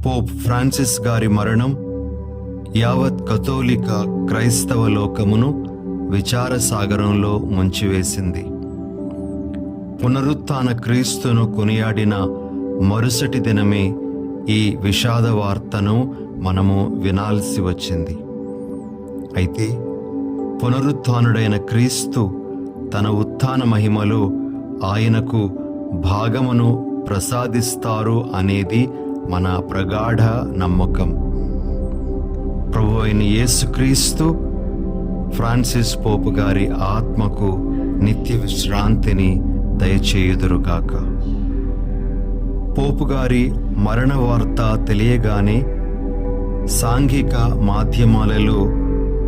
Pope Francis గారి మరణం యావత్ కథోలిక క్రైస్తవ లోకమును విచార సాగరంలో ముంచివేసింది. పునరుత్థాన క్రీస్తును కొనియాడిన మరుసటి దినమే ఈ విషాద వార్తను మనము వినాల్సి వచ్చింది. అయితే పునరుత్థానుడైన క్రీస్తు తన ఉత్థాన మహిమలో ఆయనకు భాగమును ప్రసాదిస్తారు అనేది మన ప్రగాఢ నమ్మకం. ప్రభు అయిన యేసుక్రీస్తు ఫ్రాన్సిస్ పోపు గారి ఆత్మకు నిత్య విశ్రాంతిని దయచేయుదురుగాక. పోపు గారి మరణ వార్త తెలియగానే సాంఘిక మాధ్యమాలలో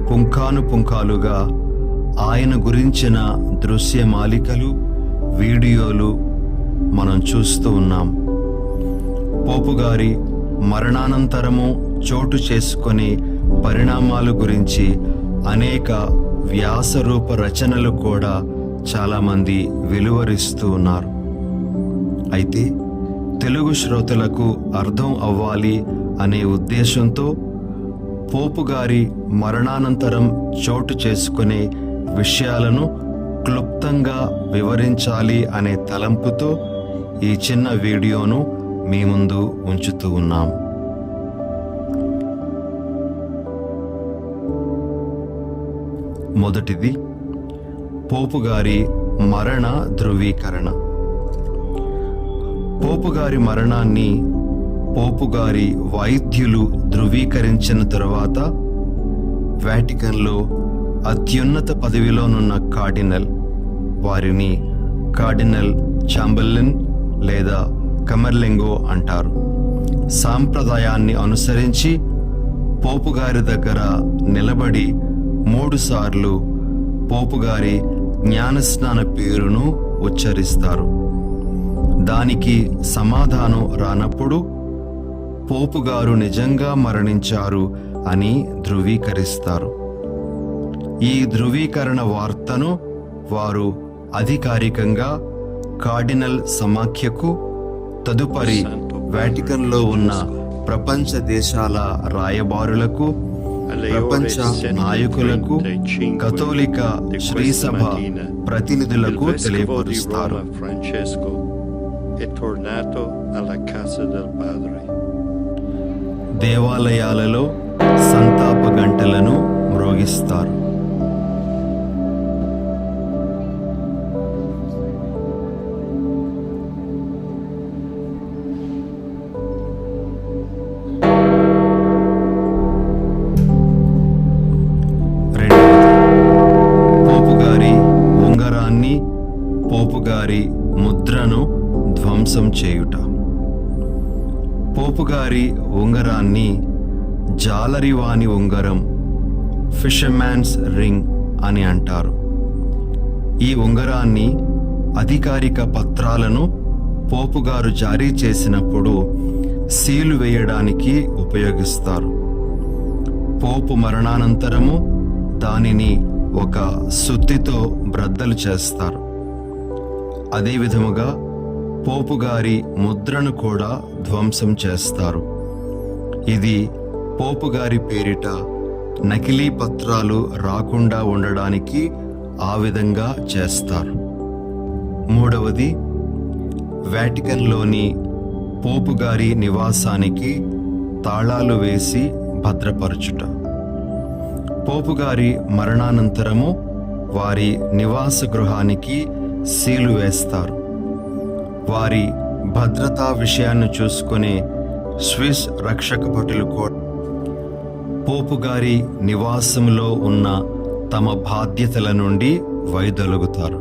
పుంఖానుపుంఖాలుగా ఆయన గురించిన దృశ్యమాలికలు, వీడియోలు మనం చూస్తూ ఉన్నాం. పోపు గారి మరణానంతరము చోటు చేసుకునే పరిణామాల గురించి అనేక వ్యాసరూప రచనలు కూడా చాలామంది వెలువరిస్తూ ఉన్నారు. అయితే తెలుగు శ్రోతలకు అర్థం అవ్వాలి అనే ఉద్దేశంతో పోపు గారి మరణానంతరం చోటు చేసుకునే విషయాలను క్లుప్తంగా వివరించాలి అనే తలంపుతో ఈ చిన్న వీడియోను మీ ముందు ఉంచుతూ ఉన్నాం. మొదటిది, పోపు గారి మరణ ధృవీకరణ. పోపు గారి మరణాన్ని పోపు గారి వైద్యులు ధృవీకరించిన తరువాత వాటికన్లో అత్యున్నత పదవిలోనున్న కార్డినల్, వారిని కార్డినల్ చాంబర్లిన్ లేదా కమర్లెంగో అంటారు, సాంప్రదాయాన్ని అనుసరించి పోపు గారి దగ్గర నిలబడి 3 సార్లు పోపు గారి జ్ఞానస్నాన పేరును ఉచ్చరిస్తారు. దానికి సమాధానం రానప్పుడు పోపు గారు నిజంగా మరణించారు అని ధృవీకరిస్తారు. ఈ ధృవీకరణ వార్తను వారు అధికారికంగా కార్డినల్ సమాఖ్యకు, తదుపరి వాటికన్లో ఉన్న ప్రపంచ దేశాల రాయబారులకు, ప్రపంచ నాయకులకు, కథోలిక శ్రీసభ ప్రతినిధులకు తెలియపరుస్తారు. దేవాలయాలలో సంతాప గంటలను మ్రోగిస్తారు. పోపు గారి ముద్రను ధ్వంసం చేయుట. పోపు గారి ఉంగరాన్ని జాలరివాని ఉంగరం, ఫిషర్మ్యాన్స్ రింగ్ అని అంటారు. ఈ ఉంగరాన్ని అధికారిక పత్రాలను పోపు గారు జారీ చేసినప్పుడు సీలు వేయడానికి ఉపయోగిస్తారు. పోపు మరణానంతరము దానిని ఒక సుత్తితో బ్రద్దలు చేస్తారు. అదే విధముగా పోపు గారి ముద్రను కూడా ధ్వంసం చేస్తారు. ఇది పోపు గారి పేరిట నకిలీ పత్రాలు రాకుండా ఉండడానికి ఆ విధంగా చేస్తారు. మూడవది, వాటికన్లోని పోపు గారి నివాసానికి తాళాలు వేసి భద్రపరచుట. పోపు గారి మరణానంతరము వారి నివాస గృహానికి సీలు వేస్తారు. వారి భద్రతా విషయాన్ని చూసుకునే స్విస్ రక్షక భటులు కూడా పోపు గారి నివాసంలో ఉన్న తమ బాధ్యతల నుండి వైదొలుగుతారు.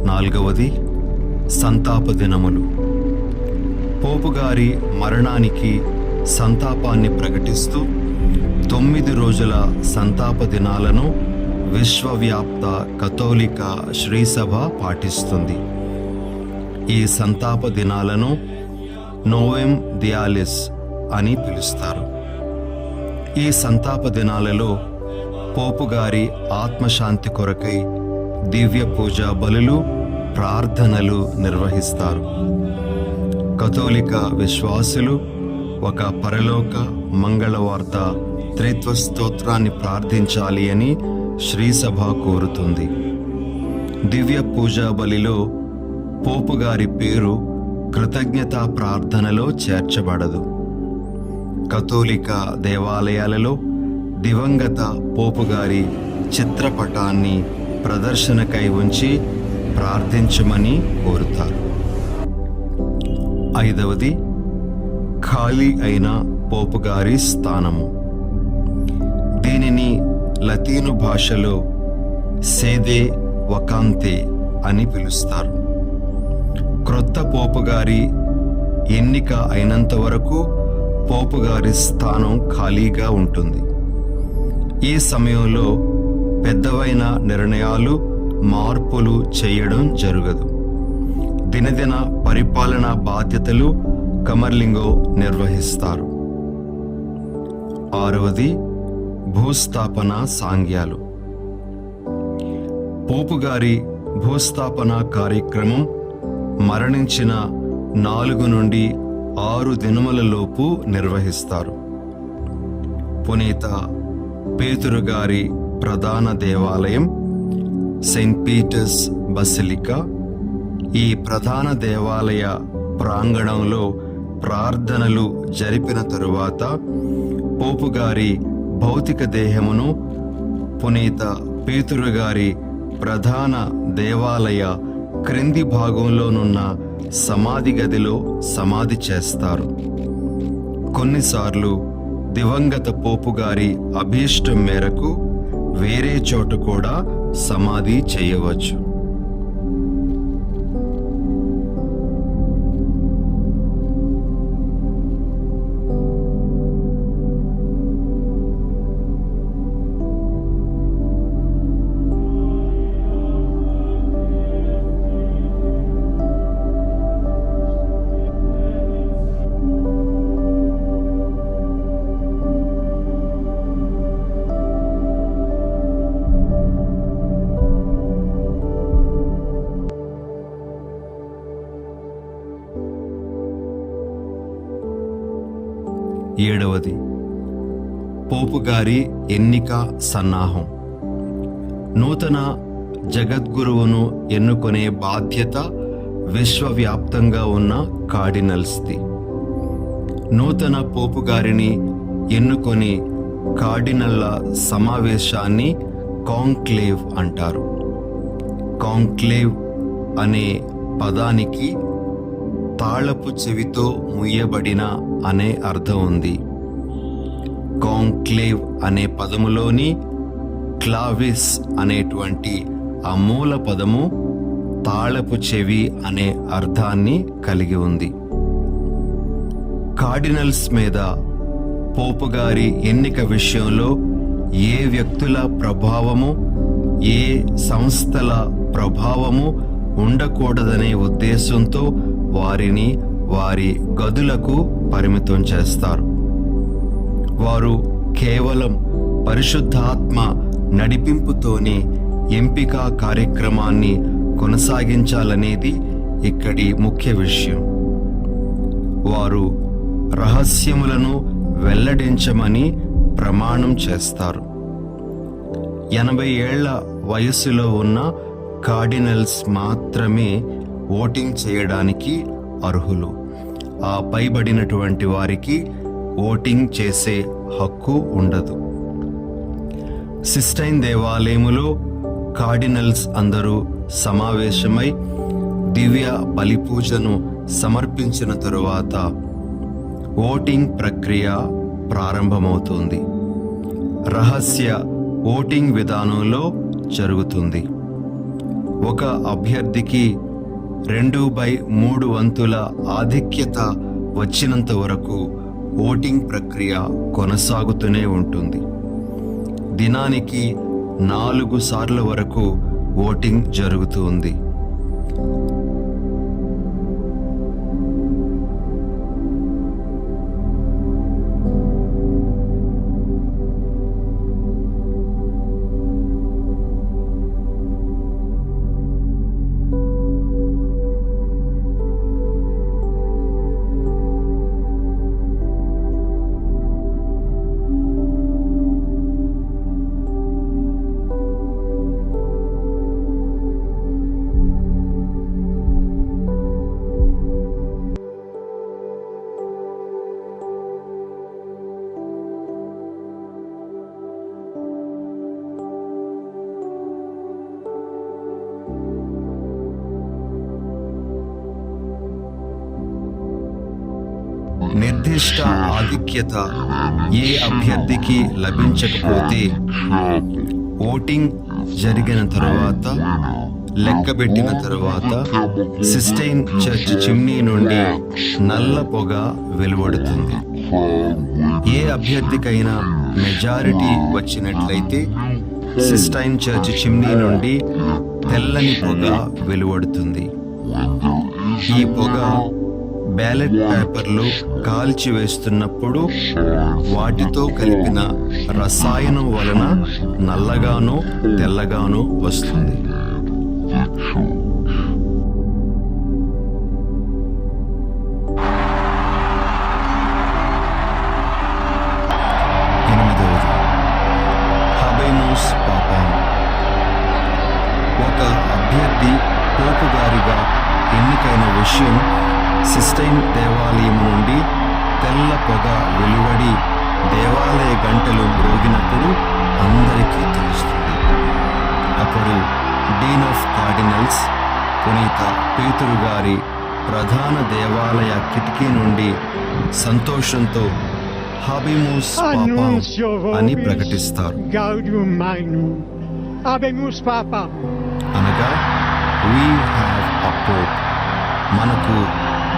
నాలుగవది, సంతాప దినములు. పోపు గారి మరణానికి సంతాపాన్ని ప్రకటిస్తూ 9 రోజుల సంతాప దినాలను విశ్వవ్యాప్త కథోలిక శ్రీసభ పాటిస్తుంది. ఈ సంతాప దినాలను నోవెమ్ దియాలిస్ అని పిలుస్తారు. ఈ సంతాప దినాలలో పోపు గారి ఆత్మశాంతి కొరకై దివ్య పూజా బలులు, ప్రార్థనలు నిర్వహిస్తారు. కథోలిక విశ్వాసులు ఒక పరలోక మంగళవార్త త్రిత్వ స్తోత్రాన్ని ప్రార్థించాలి అని శ్రీసభ కోరుతుంది. దివ్య పూజా బలిలో పోపు గారి పేరు కృతజ్ఞతా ప్రార్థనలో చేర్చబడదు. కథోలిక దేవాలయాలలో దివంగత పోపు గారి చిత్రపటాన్ని ప్రదర్శనకై ఉంచి ప్రార్థించమని కోరుతారు. 5వది, ఖాళీ అయిన పోపు గారి స్థానము. దీనిని లతీను భాషలో సేదే వకాంతే అని పిలుస్తారు. క్రొత్త పోపు గారి ఎన్నిక అయినంత వరకు పోపు గారి స్థానం ఖాళీగా ఉంటుంది. ఈ సమయంలో పెద్దవైన నిర్ణయాలు, మార్పులు చేయడం జరగదు. దినదిన పరిపాలనా బాధ్యతలు కమర్లింగో నిర్వహిస్తారు. 6వది, భూస్థాపన సాంగ్యాలు. పోపు గారి భూస్థాపన కార్యక్రమం మరణించిన 4 నుండి 6 దినములలోపు నిర్వహిస్తారు. పునీత పేతురు గారి ప్రధాన దేవాలయం సెయింట్ పీటర్స్ బసిలికా. ఈ ప్రధాన దేవాలయ ప్రాంగణంలో ప్రార్థనలు జరిపిన తరువాత పోపు గారి భౌతిక దేహమును పునీత పేతురు గారి ప్రధాన దేవాలయ క్రింది భాగంలోనున్న సమాధి గదిలో సమాధి చేస్తారు. కొన్నిసార్లు దివంగత పోపు గారి అభీష్టం మేరకు వేరే చోట కూడా సమాధి చేయవచ్చు. ఏడవది, పోపు గారి ఎన్నిక సన్నాహం. నూతన జగద్గురువును ఎన్నుకునే బాధ్యత విశ్వవ్యాప్తంగా ఉన్న కార్డినల్స్ది. నూతన పోపు గారిని ఎన్నుకొని కార్డినల్ల సమావేశాన్ని కాంక్లేవ్ అంటారు. కాంక్లేవ్ అనే పదానికి తాళపు చెవితో ముయ్యబడిన అనే అర్థం ఉంది. కాంక్లేవ్ అనే పదములోని క్లావిస్ అనేటువంటి ఆ మూల పదము తాళపు చెవి అనే అర్థాన్ని కలిగి ఉంది. కార్డినల్స్ మీద పోపు గారి ఎన్నిక విషయంలో ఏ వ్యక్తుల ప్రభావము, ఏ సంస్థల ప్రభావము ఉండకూడదనే ఉద్దేశంతో వారిని వారి గదులకు పరిమితం చేస్తారు. వారు కేవలం పరిశుద్ధాత్మ నడిపింపుతోనే ఎంపిక కార్యక్రమాన్ని కొనసాగించాలనేది ఇక్కడి ముఖ్య విషయం. వారు రహస్యములను వెల్లడించమని ప్రమాణం చేస్తారు. 80 ఏళ్ల వయస్సులో ఉన్న కార్డినల్స్ మాత్రమే ఓటింగ్ చేయడానికి అర్హులు. ఆ పైబడినటువంటి వారికి ఓటింగ్ చేసే హక్కు ఉండదు. సిస్టైన్ దేవాలయములో కార్డినల్స్ అందరూ సమావేశమై దివ్య బలిపూజను సమర్పించిన తరువాత ఓటింగ్ ప్రక్రియ ప్రారంభమవుతుంది. రహస్య ఓటింగ్ విధానంలో జరుగుతుంది. ఒక అభ్యర్థికి 2/3 వంతుల ఆధిక్యత వచ్చినంత వరకు ఓటింగ్ ప్రక్రియ కొనసాగుతూనే ఉంటుంది. దినానికి 4 సార్ల వరకు ఓటింగ్ జరుగుతుంది. నిర్దిష్ట ఆధిక్యత ఏ అభ్యర్థికి లభించకపోతే ఓటింగ్ జరిగిన తరువాత, లెక్కబెట్టిన తరువాత సిస్టైన్ చర్చ్ చిమ్నీ నుండి నల్ల పొగ వెలువడుతుంది. ఏ అభ్యర్థికైనా మెజారిటీ వచ్చినట్లయితే సిస్టైన్ చర్చ్ చిమ్నీ నుండి తెల్లని పొగ వెలువడుతుంది. ఈ పొగ బ్యాలెట్ పేపర్లు కాల్చివేస్తున్నప్పుడు వాటితో కలిపిన రసాయనం వలన నల్లగానో తెల్లగానో వస్తుంది. హబెమూస్ పాపాం. ఒక అభ్యర్థి పోపు గారిగా ఎన్నికైన విషయం సిస్టైన్ దేవాలయం నుండి తెల్ల పొగ వెలువడి దేవాలయ గంటలు మ్రోగినప్పుడు అందరికీ తెలుస్తుంది. అప్పుడు డీన్ ఆఫ్ కార్డినల్స్ పునీత పేతురు గారి ప్రధాన దేవాలయ కిటికీ నుండి సంతోషంతో హాబెమూస్ పాపాం అని ప్రకటిస్తారు. అనగా వీ హ్యావ్ అ పోప్, మనకు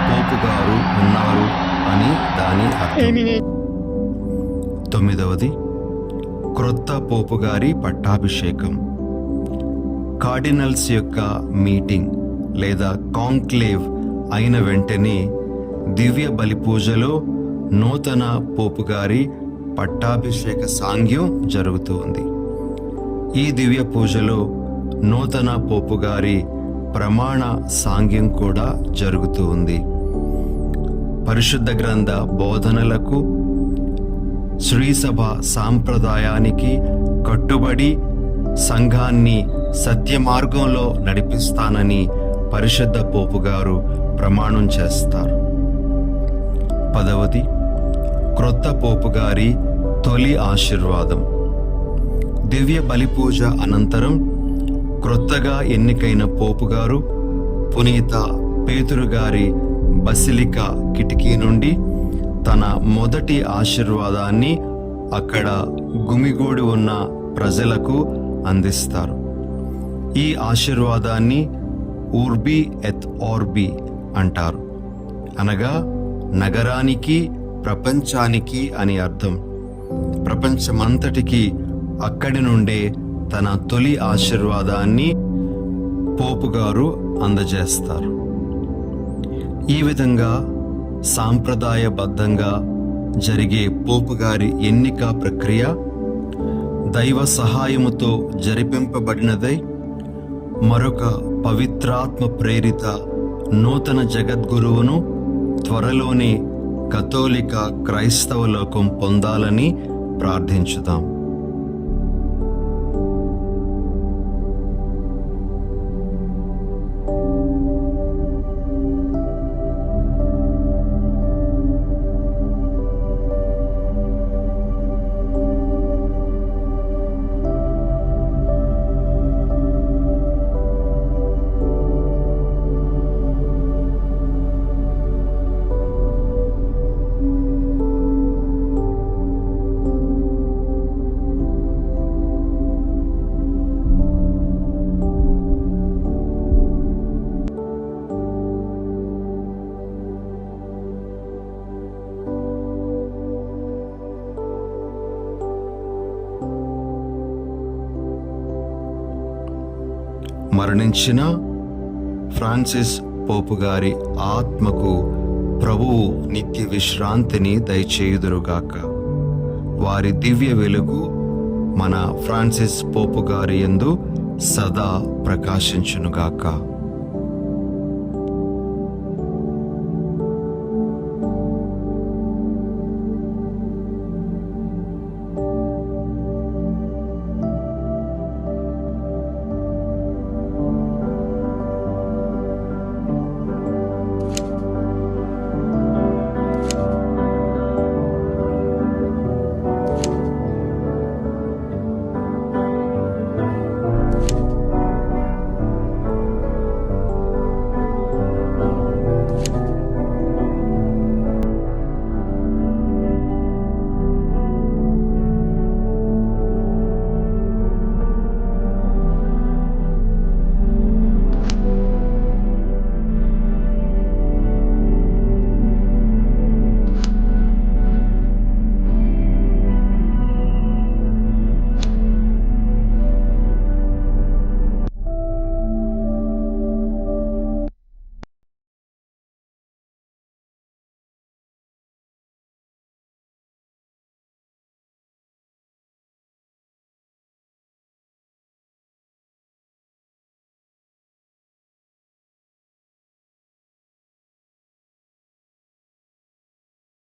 పోపు గారు ఉన్నారు అని దాని అర్థం. 9వది క్రొత్త పోపు గారి పట్టాభిషేకం. కార్డినల్స్ యొక్క మీటింగ్ లేదా కాంక్లేవ్ అయిన వెంటనే దివ్య బలి పూజలో నూతన పోపు గారి పట్టాభిషేక సాంగ్యం జరుగుతుంది. ఈ దివ్య పూజలో నూతన పోపు గారి ప్రమాణ సాంగ్యం కూడా జరుగుతూ ఉంది. పరిశుద్ధ గ్రంథ బోధనలకు, శ్రీసభ సాంప్రదాయానికి కట్టుబడి సంఘాన్ని సత్య మార్గంలో నడిపిస్తానని పరిశుద్ధ పోపు గారు ప్రమాణం చేస్తారు. 10వది క్రొత్త పోపు గారి తొలి ఆశీర్వాదం. దివ్య బలిపూజ అనంతరం క్రొత్తగా ఎన్నికైన పోపు గారు పునీత పేతురు గారి బసిలికా కిటికీ నుండి తన మొదటి ఆశీర్వాదాన్ని అక్కడ గుమిగూడి ఉన్న ప్రజలకు అందిస్తారు. ఈ ఆశీర్వాదాన్ని ఊర్బీ ఎత్ ఆర్బీ అంటారు. అనగా నగరానికి, ప్రపంచానికి అని అర్థం. ప్రపంచమంతటికి అక్కడి నుండే తన తొలి ఆశీర్వాదాన్ని పోపు గారు అందజేస్తారు. ఈ విధంగా సాంప్రదాయబద్ధంగా జరిగే పోపు గారి ఎన్నిక ప్రక్రియ దైవ సహాయముతో జరిపింపబడినదై మరొక పవిత్రాత్మ ప్రేరిత నూతన జగద్గురువును త్వరలోనే కథోలిక క్రైస్తవ లోకం పొందాలని ప్రార్థించుదాం. మరణించిన ఫ్రాన్సిస్ పోపు గారి ఆత్మకు ప్రభువు నిత్య విశ్రాంతిని దయచేయుదురుగాక. వారి దివ్య వెలుగు మన ఫ్రాన్సిస్ పోపు గారి యందు సదా ప్రకాశించునుగాక.